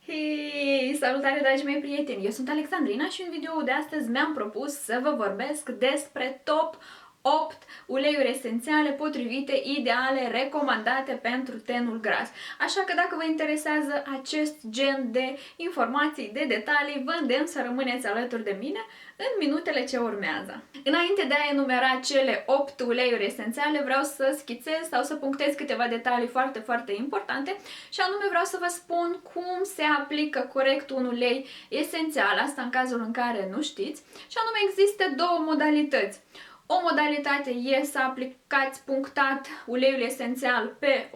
Hei, salutare dragii mei prieteni! Eu sunt Alexandrina și în videoul de astăzi mi-am propus să vă vorbesc despre top 8 uleiuri esențiale potrivite, ideale, recomandate pentru tenul gras. Așa că dacă vă interesează acest gen de informații, de detalii, vă îndemn să rămâneți alături de mine în minutele ce urmează. Înainte de a enumera cele 8 uleiuri esențiale, vreau să schițez sau să punctez câteva detalii foarte importante și anume vreau să vă spun cum se aplică corect un ulei esențial, asta în cazul în care nu știți, și anume există două modalități. O modalitate e să aplicați punctat uleiul esențial pe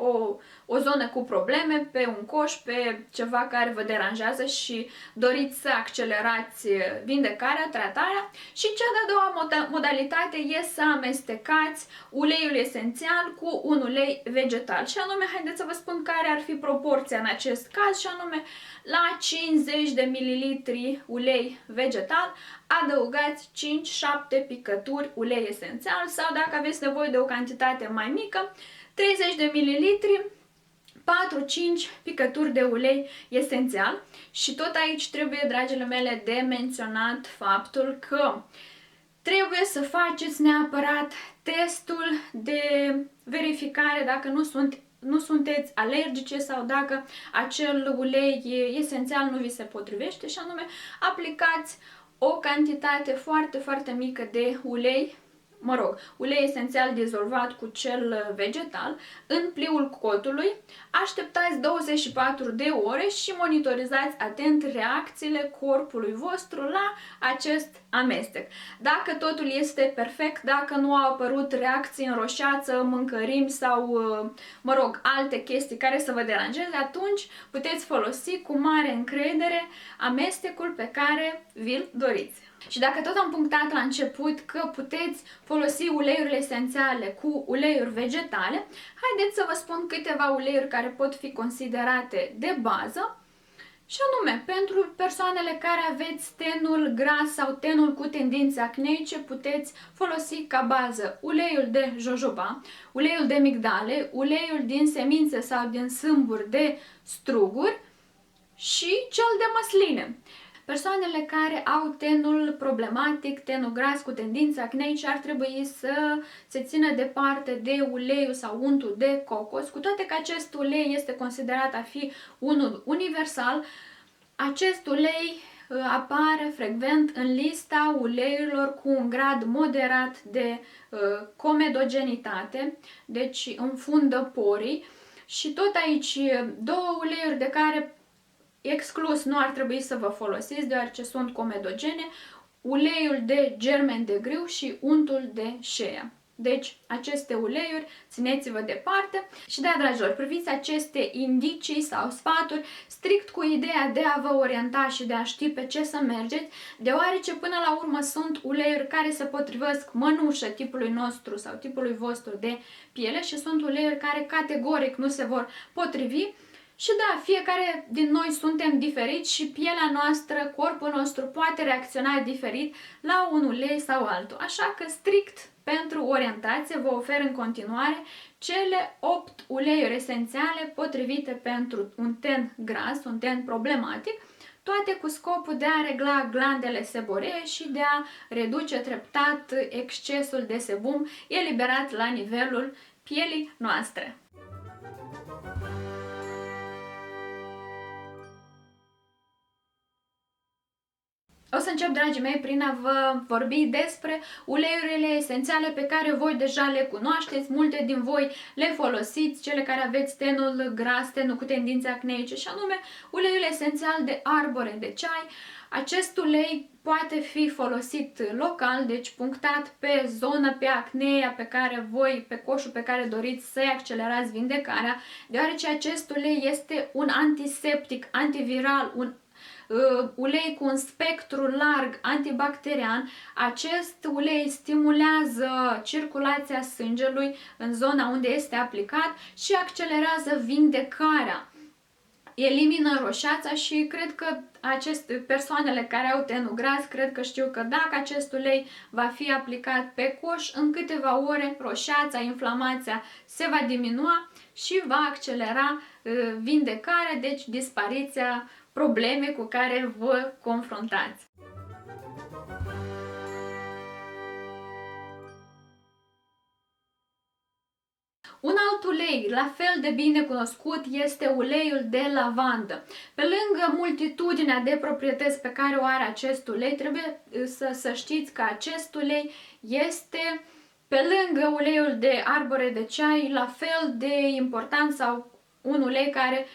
o zonă cu probleme, pe un coș, pe ceva care vă deranjează și doriți să accelerați vindecarea, tratarea. Și cea de-a doua modalitate e să amestecați uleiul esențial cu un ulei vegetal. Și anume, haideți să vă spun care ar fi proporția în acest caz, și anume la 50 de ml ulei vegetal adăugați 5-7 picături ulei esențial sau, dacă aveți nevoie de o cantitate mai mică, 30 de ml 4-5 picături de ulei esențial. Și tot aici trebuie, dragile mele, de menționat faptul că trebuie să faceți neapărat testul de verificare dacă nu sunteți alergice sau dacă acel ulei esențial nu vi se potrivește, și anume aplicați o cantitate foarte mică de ulei, ulei esențial dizolvat cu cel vegetal în pliul cotului, așteptați 24 de ore și monitorizați atent reacțiile corpului vostru la acest amestec. Dacă totul este perfect, dacă nu au apărut reacții în roșeață, mâncărimi sau, alte chestii care să vă deranjeze, atunci puteți folosi cu mare încredere amestecul pe care vi-l doriți. Și dacă tot am punctat la început că puteți folosi uleiurile esențiale cu uleiuri vegetale, haideți să vă spun câteva uleiuri care pot fi considerate de bază. Și anume, pentru persoanele care aveți tenul gras sau tenul cu tendințe acneice, puteți folosi ca bază uleiul de jojoba, uleiul de migdale, uleiul din semințe sau din sâmburi de struguri și cel de măsline. Persoanele care au tenul problematic, tenul gras cu tendințe acneice, ar trebui să se țină departe de uleiul sau untul de cocos, cu toate că acest ulei este considerat a fi unul universal. Acest ulei apare frecvent în lista uleiurilor cu un grad moderat de comedogenitate, deci înfundă porii. Și tot aici două uleiuri de care exclus nu ar trebui să vă folosiți, deoarece sunt comedogene: uleiul de germen de grâu și untul de shea. Deci, aceste uleiuri, țineți-vă departe. Și da, dragilor, priviți aceste indicii sau sfaturi strict cu ideea de a vă orienta și de a ști pe ce să mergeți, deoarece până la urmă sunt uleiuri care se potrivesc mănușă tipului nostru sau tipului vostru de piele și sunt uleiuri care categoric nu se vor potrivi. Și da, fiecare din noi suntem diferiți și pielea noastră, corpul nostru poate reacționa diferit la un ulei sau altul. Așa că strict pentru orientație vă ofer în continuare cele 8 uleiuri esențiale potrivite pentru un ten gras, un ten problematic, toate cu scopul de a regla glandele seboree și de a reduce treptat excesul de sebum eliberat la nivelul pielii noastre. O să încep, dragii mei, prin a vă vorbi despre uleiurile esențiale pe care voi deja le cunoașteți, multe din voi le folosiți, cele care aveți tenul gras, tenul cu tendințe acneice, și anume uleiul esențial de arbore de ceai. Acest ulei poate fi folosit local, deci punctat pe zonă, pe acneea pe care voi, pe coșul pe care doriți să-i accelerați vindecarea, deoarece acest ulei este un antiseptic, antiviral, un ulei cu un spectru larg antibacterian. Acest ulei stimulează circulația sângelui în zona unde este aplicat și accelerează vindecarea. elimină roșața și cred că persoanele care au tenul gras, cred că știu că dacă acest ulei va fi aplicat pe coș, în câteva ore roșața, inflamația se va diminua și va accelera vindecarea, deci dispariția problemei cu care vă confruntați. Un alt ulei, la fel de bine cunoscut, este uleiul de lavandă. Pe lângă multitudinea de proprietăți pe care o are acest ulei, trebuie să știți că acest ulei este, pe lângă uleiul de arbore de ceai, la fel de important sau un ulei care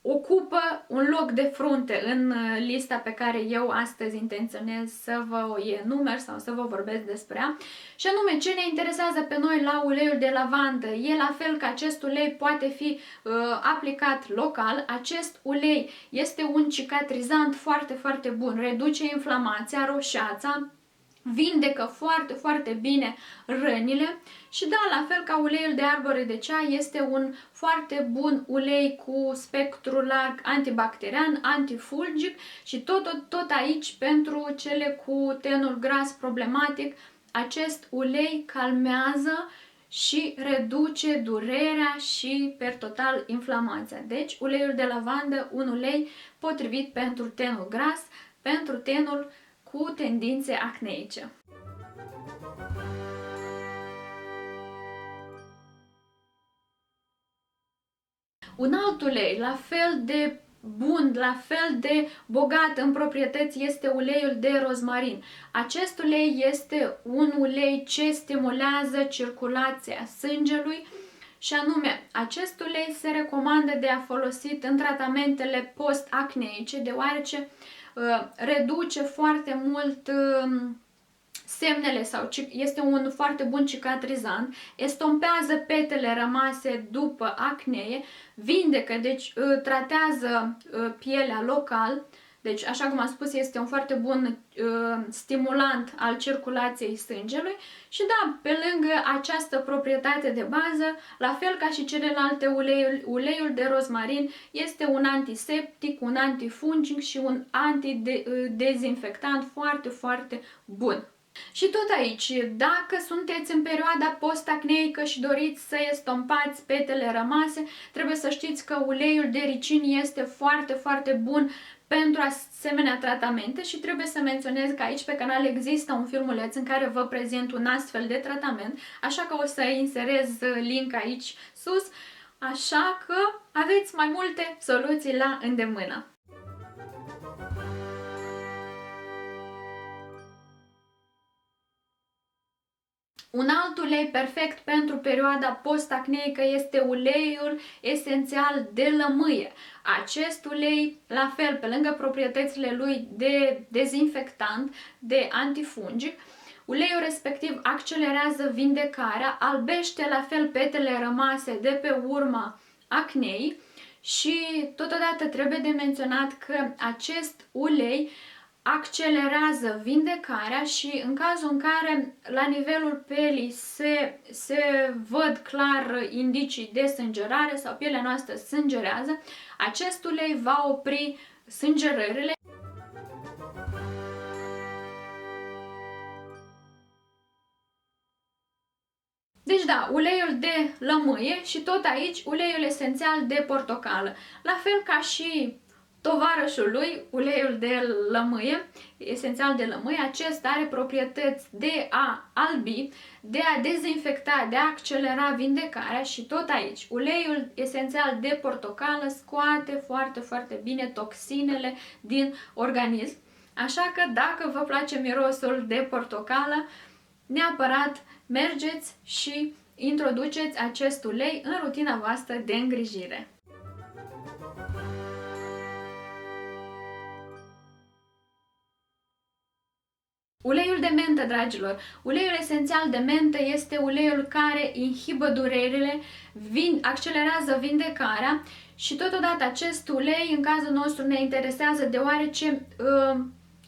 ocupă un loc de frunte în lista pe care eu astăzi intenționez să vă o enumăr sau să vă vorbesc despre ea. Și anume, ce ne interesează pe noi la uleiul de lavandă e la fel că acest ulei poate fi aplicat local. Acest ulei este un cicatrizant foarte, foarte bun, reduce inflamația, roșața, vindecă foarte, foarte bine rănile și da, la fel ca uleiul de arbore de ceai, este un foarte bun ulei cu spectru larg antibacterian, antifulgic și tot aici pentru cele cu tenul gras problematic, acest ulei calmează și reduce durerea și per total inflamația. Deci uleiul de lavandă, un ulei potrivit pentru tenul gras, pentru tenul cu tendințe acneice. Un alt ulei, la fel de bun, la fel de bogat în proprietăți, este uleiul de rozmarin. Acest ulei este un ulei ce stimulează circulația sângelui și anume, acest ulei se recomandă de a folosit în tratamentele post-acneice, deoarece reduce foarte mult semnele sau este un foarte bun cicatrizant, estompează petele rămase după acnee, vindecă, deci tratează pielea local, deci așa cum am spus este un foarte bun stimulant al circulației sângelui și da, pe lângă această proprietate de bază, la fel ca și celelalte uleiul de rozmarin este un antiseptic, un antifungic și un antidezinfectant foarte, foarte bun. Și tot aici, dacă sunteți în perioada post-acneică și doriți să estompați petele rămase, trebuie să știți că uleiul de ricin este foarte, foarte bun pentru asemenea tratamente și trebuie să menționez că aici pe canal există un filmuleț în care vă prezint un astfel de tratament, așa că o să inserez link aici sus, așa că aveți mai multe soluții la îndemână. Un alt ulei perfect pentru perioada post-acneică este uleiul esențial de lămâie. Acest ulei, la fel, pe lângă proprietățile lui de dezinfectant, de antifungic, uleiul respectiv accelerează vindecarea, albește la fel petele rămase de pe urma acnei și totodată trebuie de menționat că acest ulei accelerează vindecarea și în cazul în care la nivelul pielii se văd clar indicii de sângerare sau pielea noastră sângerează, acest ulei va opri sângerările. Deci da, uleiul de lămâie și tot aici uleiul esențial de portocală. La fel ca și tovarășul lui, uleiul de lămâie, esențial de lămâie, acesta are proprietăți de a albi, de a dezinfecta, de a accelera vindecarea și tot aici. Uleiul esențial de portocală scoate foarte, foarte bine toxinele din organism. Așa că dacă vă place mirosul de portocală, neapărat mergeți și introduceți acest ulei în rutina voastră de îngrijire. Uleiul de mentă, dragilor. Uleiul esențial de mentă este uleiul care inhibă durerile, accelerează vindecarea și totodată acest ulei în cazul nostru ne interesează deoarece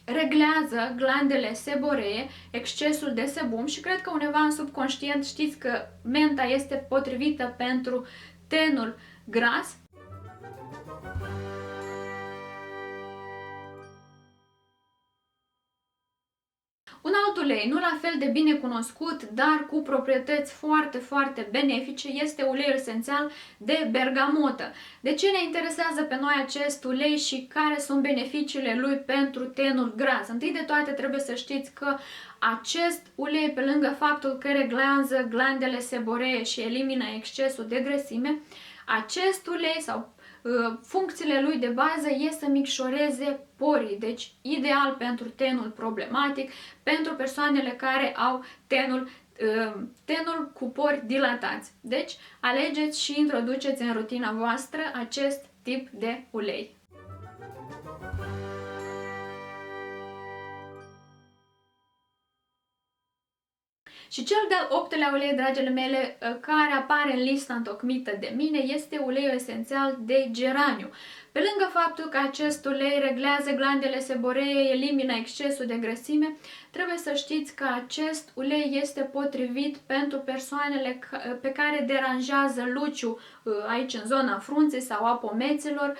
reglează glandele seboree, excesul de sebum și cred că undeva în subconștient știți că menta este potrivită pentru tenul gras. ulei, nu la fel de bine cunoscut, dar cu proprietăți foarte, foarte benefice, este uleiul esențial de bergamotă. De ce ne interesează pe noi acest ulei și care sunt beneficiile lui pentru tenul gras? Întâi de toate trebuie să știți că acest ulei, pe lângă faptul că reglează glandele seboree și elimină excesul de grăsime, acest ulei sau funcțiile lui de bază este să micșoreze porii, deci ideal pentru tenul problematic, pentru persoanele care au tenul cu pori dilatați. Deci alegeți și introduceți în rutina voastră acest tip de ulei. Și cel de-al 8-lea ulei, dragile mele, care apare în lista întocmită de mine, este uleiul esențial de geraniu. Pe lângă faptul că acest ulei reglează glandele seboree, elimină excesul de grăsime, trebuie să știți că acest ulei este potrivit pentru persoanele pe care deranjează luciul aici în zona frunței sau a pomeților.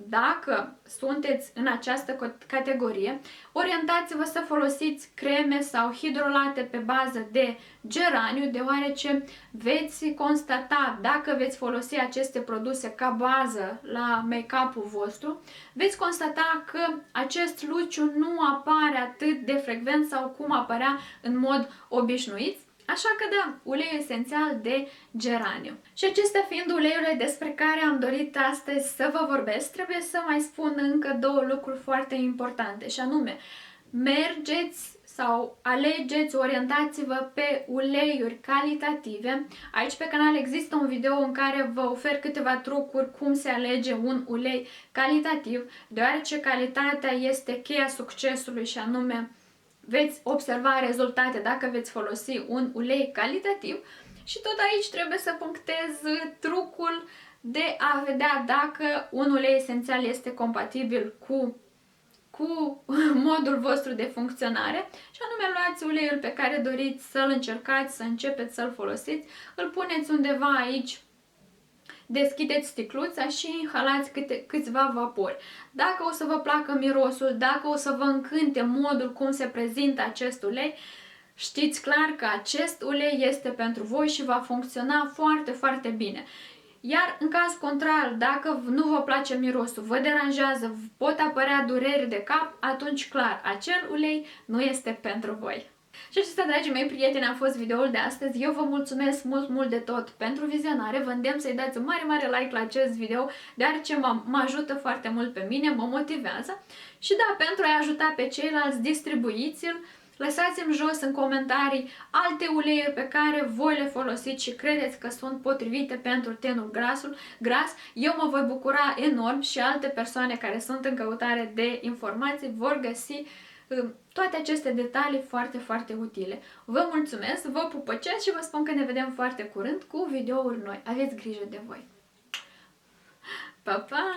Dacă sunteți în această categorie, orientați-vă să folosiți creme sau hidrolate pe bază de geraniu, deoarece veți constata, dacă veți folosi aceste produse ca bază la make-up-ul vostru, veți constata că acest luciu nu apare atât de frecvent sau cum apărea în mod obișnuit. Așa că da, uleiul esențial de geraniu. Și acestea fiind uleiurile despre care am dorit astăzi să vă vorbesc, trebuie să mai spun încă două lucruri foarte importante, și anume, mergeți sau alegeți, orientați-vă pe uleiuri calitative. Aici pe canal există un video în care vă ofer câteva trucuri cum se alege un ulei calitativ, deoarece calitatea este cheia succesului și anume veți observa rezultate dacă veți folosi un ulei calitativ. Și tot aici trebuie să punctez trucul de a vedea dacă un ulei esențial este compatibil cu modul vostru de funcționare, și anume luați uleiul pe care doriți să-l încercați, să începeți să-l folosiți, îl puneți undeva aici, deschideți sticluța și inhalați câțiva vapori. Dacă o să vă placă mirosul, dacă o să vă încânte modul cum se prezintă acest ulei, știți clar că acest ulei este pentru voi și va funcționa foarte, foarte bine. Iar în caz contrar, dacă nu vă place mirosul, vă deranjează, pot apărea dureri de cap, atunci clar, acel ulei nu este pentru voi. Și acesta, dragii mei prieteni, a fost videoul de astăzi. Eu vă mulțumesc mult, mult de tot pentru vizionare. Vă îndemn să-i dați un mare, mare like la acest video, deoarece mă ajută foarte mult pe mine, mă motivează. Și da, pentru a-i ajuta pe ceilalți, distribuiți-l. Lăsați-mi jos în comentarii alte uleiuri pe care voi le folosiți și credeți că sunt potrivite pentru tenul gras. Eu mă voi bucura enorm și alte persoane care sunt în căutare de informații vor găsi toate aceste detalii foarte, foarte utile. Vă mulțumesc, vă pupăcesc și vă spun că ne vedem foarte curând cu videouri noi. Aveți grijă de voi! Pa, pa!